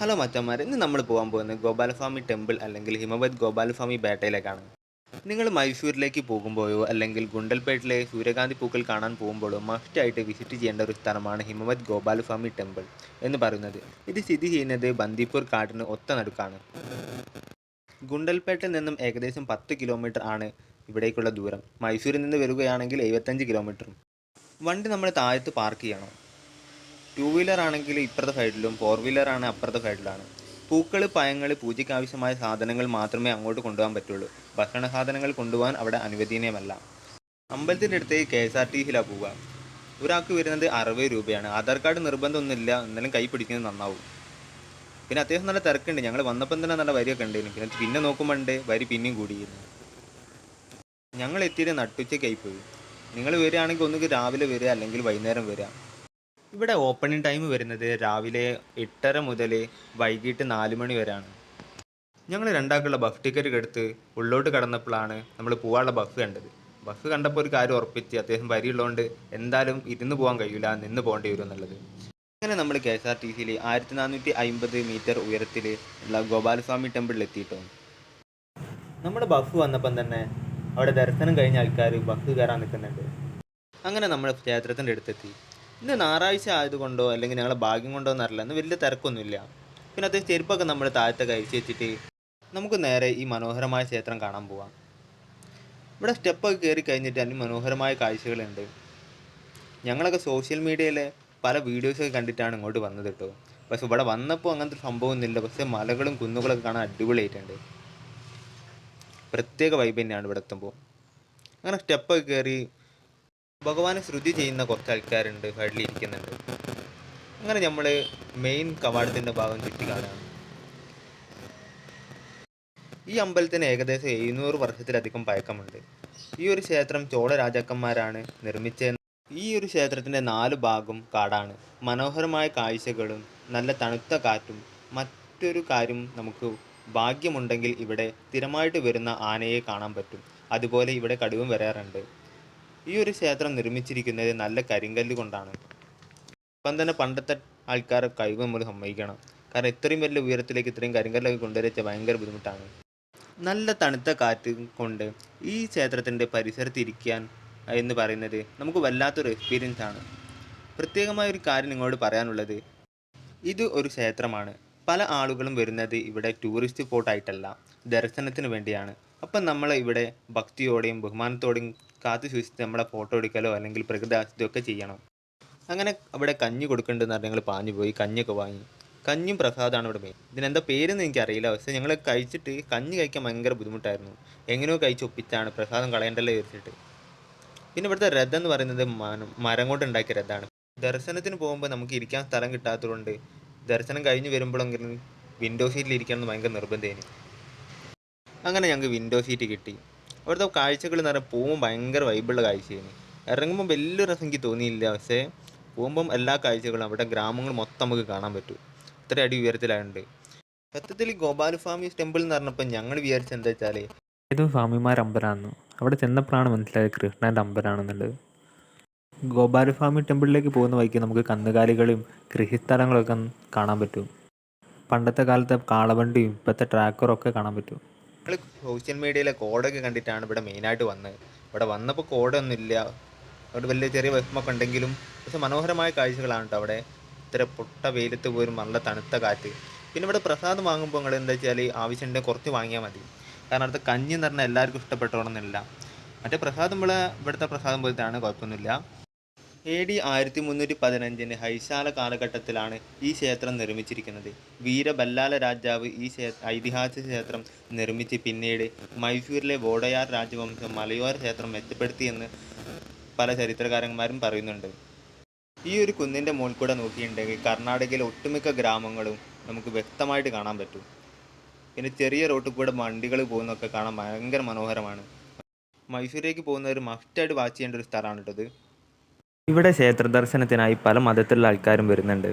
Hello മച്ചന്മാരെ, ഇന്ന് നമ്മൾ പോകാൻ പോകുന്നത് ഗോപാലസ്വാമി ടെമ്പിൾ അല്ലെങ്കിൽ ഹിമവത് ഗോപാലസ്വാമി പേട്ടയിലേക്കാണ്. നിങ്ങൾ മൈസൂരിലേക്ക് പോകുമ്പോഴോ അല്ലെങ്കിൽ ഗുണ്ടൽപേട്ടിലെ സൂര്യകാന്തി പൂക്കൾ കാണാൻ പോകുമ്പോഴോ മസ്റ്റായിട്ട് വിസിറ്റ് ചെയ്യേണ്ട ഒരു സ്ഥലമാണ് ഹിമവത് ഗോപാലസ്വാമി ടെമ്പിൾ എന്ന് പറയുന്നത്. ഇത് സ്ഥിതി ചെയ്യുന്നത് ബന്ദിപ്പൂർ കാടിന് ഒത്ത നടുക്കാണ്. ഗുണ്ടൽപേട്ടിൽ നിന്നും ഏകദേശം 10 കിലോമീറ്റർ ആണ് ഇവിടേക്കുള്ള ദൂരം. മൈസൂരിൽ നിന്ന് വരികയാണെങ്കിൽ 75 കിലോമീറ്ററും. വണ്ടി നമ്മൾ താഴത്ത് പാർക്ക് ചെയ്യണം. 2 വീലർ ആണെങ്കിൽ ഇപ്പുറത്തെ സൈഡിലും 4 വീലർ ആണ് അപ്പുറത്തെ സൈഡിലാണ്. പൂക്കൾ, പഴങ്ങൾ, പൂജയ്ക്ക് ആവശ്യമായ സാധനങ്ങൾ മാത്രമേ അങ്ങോട്ട് കൊണ്ടുപോകാൻ പറ്റുള്ളൂ. ഭക്ഷണ സാധനങ്ങൾ കൊണ്ടുപോകാൻ അവിടെ അനുവദനീയമല്ല. അമ്പലത്തിൻ്റെ അടുത്തേക്ക് KSRTCയിലാണ് പോവുക. ഒരാൾക്ക് വരുന്നത് 60 രൂപയാണ്. ആധാർ കാർഡ് നിർബന്ധമൊന്നുമില്ല, എന്നാലും കൈ പിടിക്കുന്നത് നന്നാവും. പിന്നെ അത്യാവശ്യം നല്ല തിരക്കുണ്ട്. ഞങ്ങൾ വന്നപ്പം തന്നെ നല്ല വരിയൊക്കെ ഉണ്ടായിരുന്നു. പിന്നെ നോക്കുമ്പോണ്ട് വരി പിന്നെയും കൂടിയിരുന്നു. ഞങ്ങൾ എത്തിയിട്ട് നട്ടുച്ചയ്ക്കായി പോയി. നിങ്ങൾ വരികയാണെങ്കിൽ ഒന്നുകിൽ രാവിലെ വരിക അല്ലെങ്കിൽ വൈകുന്നേരം വരിക. ഇവിടെ ഓപ്പണിംഗ് ടൈം വരുന്നത് രാവിലെ 8:30 മുതൽ വൈകിട്ട് 4 മണി വരെയാണ്. ഞങ്ങൾ രണ്ടാൾക്കുള്ള ബസ് ടിക്കറ്റ് എടുത്ത് ഉള്ളോട്ട് കടന്നപ്പോഴാണ് നമ്മൾ പോകാനുള്ള ബസ് കണ്ടത്. ബസ് കണ്ടപ്പോൾ ഒരു കാര്യം ഉറപ്പിച്ച്, അത്യാവശ്യം വരിയുള്ളതുകൊണ്ട് എന്തായാലും ഇരുന്ന് പോകാൻ കഴിയില്ല, നിന്ന് പോകേണ്ടി വരും എന്നുള്ളത്. അങ്ങനെ നമ്മൾ KSRTCയിൽ 1450 മീറ്റർ ഉയരത്തിൽ ഉള്ള ഗോപാലസ്വാമി ടെമ്പിളിൽ എത്തിയിട്ടോ. നമ്മുടെ ബസ് വന്നപ്പം തന്നെ അവിടെ ദർശനം കഴിഞ്ഞ ആൾക്കാർ ബസ് കയറാൻ നിൽക്കുന്നുണ്ട്. അങ്ങനെ നമ്മൾ ക്ഷേത്രത്തിൻ്റെ അടുത്തെത്തി. ഇന്ന് ഞായറാഴ്ച ആയതുകൊണ്ടോ അല്ലെങ്കിൽ ഞങ്ങളെ ഭാഗ്യം കൊണ്ടോ എന്നറിയില്ല, ഇന്ന് വലിയ തിരക്കൊന്നുമില്ല. പിന്നെ അത്യാവശ്യം ചെരുപ്പൊക്കെ നമ്മൾ താഴത്തെ കഴിച്ച് വെച്ചിട്ട് നമുക്ക് നേരെ ഈ മനോഹരമായ ക്ഷേത്രം കാണാൻ പോവാം. ഇവിടെ സ്റ്റെപ്പൊക്കെ കയറി കഴിഞ്ഞിട്ട് അതിമനോഹരമായ കാഴ്ചകളുണ്ട്. ഞങ്ങളൊക്കെ സോഷ്യൽ മീഡിയയിലെ പല വീഡിയോസൊക്കെ കണ്ടിട്ടാണ് ഇങ്ങോട്ട് വന്നത് കേട്ടോ. പക്ഷെ ഇവിടെ വന്നപ്പോൾ അങ്ങനത്തെ സംഭവമൊന്നുമില്ല. പക്ഷേ മലകളും കുന്നുകളൊക്കെ കാണാൻ അടിപൊളിയായിട്ടുണ്ട്. പ്രത്യേക വൈബ് തന്നെയാണ് ഇവിടെ എത്തുമ്പോൾ. അങ്ങനെ സ്റ്റെപ്പൊക്കെ കയറി ഭഗവാനെ ശ്രുതി ചെയ്യുന്ന കുറച്ച് ആൾക്കാരുണ്ട്, സൈഡിൽ ഇരിക്കുന്നുണ്ട്. അങ്ങനെ നമ്മൾ മെയിൻ കവാടത്തിൻ്റെ ഭാഗം ചുറ്റി കാണുകയാണ്. ഈ അമ്പലത്തിന് ഏകദേശം 700 വർഷത്തിലധികം പഴക്കമുണ്ട്. ഈ ഒരു ക്ഷേത്രം ചോള രാജാക്കന്മാരാണ് നിർമ്മിച്ചത്. ഈ ഒരു ക്ഷേത്രത്തിൻ്റെ 4 ഭാഗം കാടാണ്. മനോഹരമായ കാഴ്ചകളും നല്ല തണുത്ത കാറ്റും. മറ്റൊരു കാര്യം, നമുക്ക് ഭാഗ്യമുണ്ടെങ്കിൽ ഇവിടെ സ്ഥിരമായിട്ട് വരുന്ന ആനയെ കാണാൻ പറ്റും. അതുപോലെ ഇവിടെ കടുവയും വരാറുണ്ട്. ഈ ഒരു ക്ഷേത്രം നിർമ്മിച്ചിരിക്കുന്നത് നല്ല കരിങ്കല്ല് കൊണ്ടാണ്. ഇപ്പം തന്നെ പണ്ടത്തെ ആൾക്കാരെ കഴിവ് നമ്മൾ സമ്മതിക്കണം. കാരണം ഇത്രയും വലിയ ഉയരത്തിലേക്ക് ഇത്രയും കരിങ്കല്ലൊക്കെ കൊണ്ടുവരച്ച ഭയങ്കര ബുദ്ധിമുട്ടാണ്. നല്ല തണുത്ത കാറ്റ് കൊണ്ട് ഈ ക്ഷേത്രത്തിൻ്റെ പരിസരത്ത് ഇരിക്കാൻ എന്ന് പറയുന്നത് നമുക്ക് വല്ലാത്തൊരു എക്സ്പീരിയൻസ് ആണ്. പ്രത്യേകമായ ഒരു കാര്യം നിങ്ങളോട് പറയാനുള്ളത്, ഇത് ഒരു ക്ഷേത്രമാണ്. പല ആളുകളും വരുന്നത് ഇവിടെ ടൂറിസ്റ്റ് സ്പോട്ടായിട്ടല്ല, ദർശനത്തിന് വേണ്ടിയാണ്. അപ്പം നമ്മൾ ഇവിടെ ഭക്തിയോടെയും ബഹുമാനത്തോടെയും കാത്തു സൂക്ഷിച്ച് നമ്മളെ ഫോട്ടോ എടുക്കലോ അല്ലെങ്കിൽ പ്രകൃതി ആസ്വദിക്കുകയൊക്കെ ചെയ്യണം. അങ്ങനെ അവിടെ കഞ്ഞി കൊടുക്കേണ്ടതെന്ന് പറഞ്ഞാൽ ഞങ്ങൾ പാഞ്ഞു പോയി കഞ്ഞിയൊക്കെ വാങ്ങി. കഞ്ഞിയും പ്രസാദമാണ് ഇവിടെ മെയിൻ. ഇതിനെന്താ പേരെന്ന് എനിക്കറിയില്ല. പക്ഷേ ഞങ്ങൾ കഴിച്ചിട്ട് കഞ്ഞി കഴിക്കാൻ ഭയങ്കര ബുദ്ധിമുട്ടായിരുന്നു. എങ്ങനെയോ കഴിച്ച് ഒപ്പിച്ചാണ്, പ്രസാദം കളയണ്ടല്ലോ വിചാരിച്ചിട്ട്. പിന്നെ ഇവിടുത്തെ രഥം എന്ന് പറയുന്നത് മരം കൊണ്ട് ഉണ്ടാക്കിയ രഥമാണ്. ദർശനത്തിന് പോകുമ്പോൾ നമുക്ക് ഇരിക്കാൻ സ്ഥലം കിട്ടാത്തതുകൊണ്ട് ദർശനം കഴിഞ്ഞ് വരുമ്പോഴെങ്കിലും വിൻഡോ സീറ്റിൽ ഇരിക്കണം എന്ന് ഭയങ്കര നിർബന്ധമായിരുന്നു. അങ്ങനെ ഞങ്ങൾക്ക് വിൻഡോ സീറ്റ് കിട്ടി. അവിടുത്തെ കാഴ്ചകൾ എന്ന് പറഞ്ഞാൽ പോകുമ്പോൾ ഭയങ്കര വൈബുള്ള കാഴ്ചയായിരുന്നു. ഇറങ്ങുമ്പോൾ വലിയ രസം എനിക്ക് തോന്നിയില്ല. പക്ഷേ പോകുമ്പം എല്ലാ കാഴ്ചകളും അവിടെ ഗ്രാമങ്ങൾ മൊത്തം നമുക്ക് കാണാൻ പറ്റും. ഇത്ര അടി ഉയരത്തിലായുണ്ട്. സത്യത്തിൽ ഗോപാലസ്വാമി ടെമ്പിൾ എന്ന് പറഞ്ഞപ്പോൾ ഞങ്ങൾ വിചാരിച്ചത് എന്താ വെച്ചാൽ ഏതോ സ്വാമിമാരമ്പലമാണെന്ന്. അവിടെ ചെന്നപ്പോഴാണ് മനസ്സിലായത് കൃഷ്ണൻ്റെ അമ്പലമാണെന്നുള്ളത്. ഗോപാലസ്വാമി ടെമ്പിളിലേക്ക് പോകുന്ന വഴിക്ക് നമുക്ക് കന്നുകാലികളും കൃഷിസ്ഥലങ്ങളൊക്കെ കാണാൻ പറ്റും. പണ്ടത്തെ കാലത്തെ കാളവണ്ടിയും ഇപ്പോഴത്തെ ട്രാക്ടറൊക്കെ കാണാൻ പറ്റും. ഞങ്ങൾ സോഷ്യൽ മീഡിയയിലെ കോടൊക്കെ കണ്ടിട്ടാണ് ഇവിടെ മെയിനായിട്ട് വന്നത്. ഇവിടെ വന്നപ്പോൾ കോടൊന്നുമില്ല, അവിടെ വലിയ ചെറിയ വിഷമമൊക്കെ ഉണ്ടെങ്കിലും പക്ഷെ മനോഹരമായ കാഴ്ചകളാണ് കേട്ടോ. അവിടെ ഇത്ര പൊട്ട വെയിലത്ത് പോലും നല്ല തണുത്ത കാറ്റ്. പിന്നെ ഇവിടെ പ്രസാദം വാങ്ങുമ്പോൾ നിങ്ങൾ എന്താ വെച്ചാൽ ആവശ്യമുണ്ടെങ്കിൽ കുറച്ച് വാങ്ങിയാൽ മതി. കാരണം അടുത്ത കഞ്ഞി എന്ന് പറഞ്ഞാൽ എല്ലാവർക്കും ഇഷ്ടപ്പെട്ടോണമെന്നില്ല. മറ്റേ പ്രസാദം ഇവിടുത്തെ പ്രസാദം പോലത്തെയാണ്, കുഴപ്പമൊന്നുമില്ല. AD 1315 ഹൈശാല കാലഘട്ടത്തിലാണ് ഈ ക്ഷേത്രം നിർമ്മിച്ചിരിക്കുന്നത്. വീരബല്ലാല രാജാവ് ഈ ഐതിഹാസിക ക്ഷേത്രം നിർമ്മിച്ച് പിന്നീട് മൈസൂരിലെ വോഡയാർ രാജവംശം മലയോര ക്ഷേത്രം മെച്ചപ്പെടുത്തിയെന്ന് പല ചരിത്രകാരന്മാരും പറയുന്നുണ്ട്. ഈ ഒരു കുന്നിൻ്റെ മുകളിൽ കൂടെ നോക്കിയിട്ടുണ്ടെങ്കിൽ കർണാടകയിലെ ഒട്ടുമിക്ക ഗ്രാമങ്ങളും നമുക്ക് വ്യക്തമായിട്ട് കാണാൻ പറ്റും. പിന്നെ ചെറിയ റോട്ടിൽ കൂടെ വണ്ടികൾ പോകുന്നതൊക്കെ കാണാൻ ഭയങ്കര മനോഹരമാണ്. മൈസൂരിലേക്ക് പോകുന്നവർ മസ്റ്റായിട്ട് വാച്ച് ചെയ്യേണ്ട ഒരു സ്ഥലമാണ് കേട്ടത്. ഇവിടെ ക്ഷേത്ര ദർശനത്തിനായി പല മതത്തിലുള്ള ആൾക്കാരും വരുന്നുണ്ട്.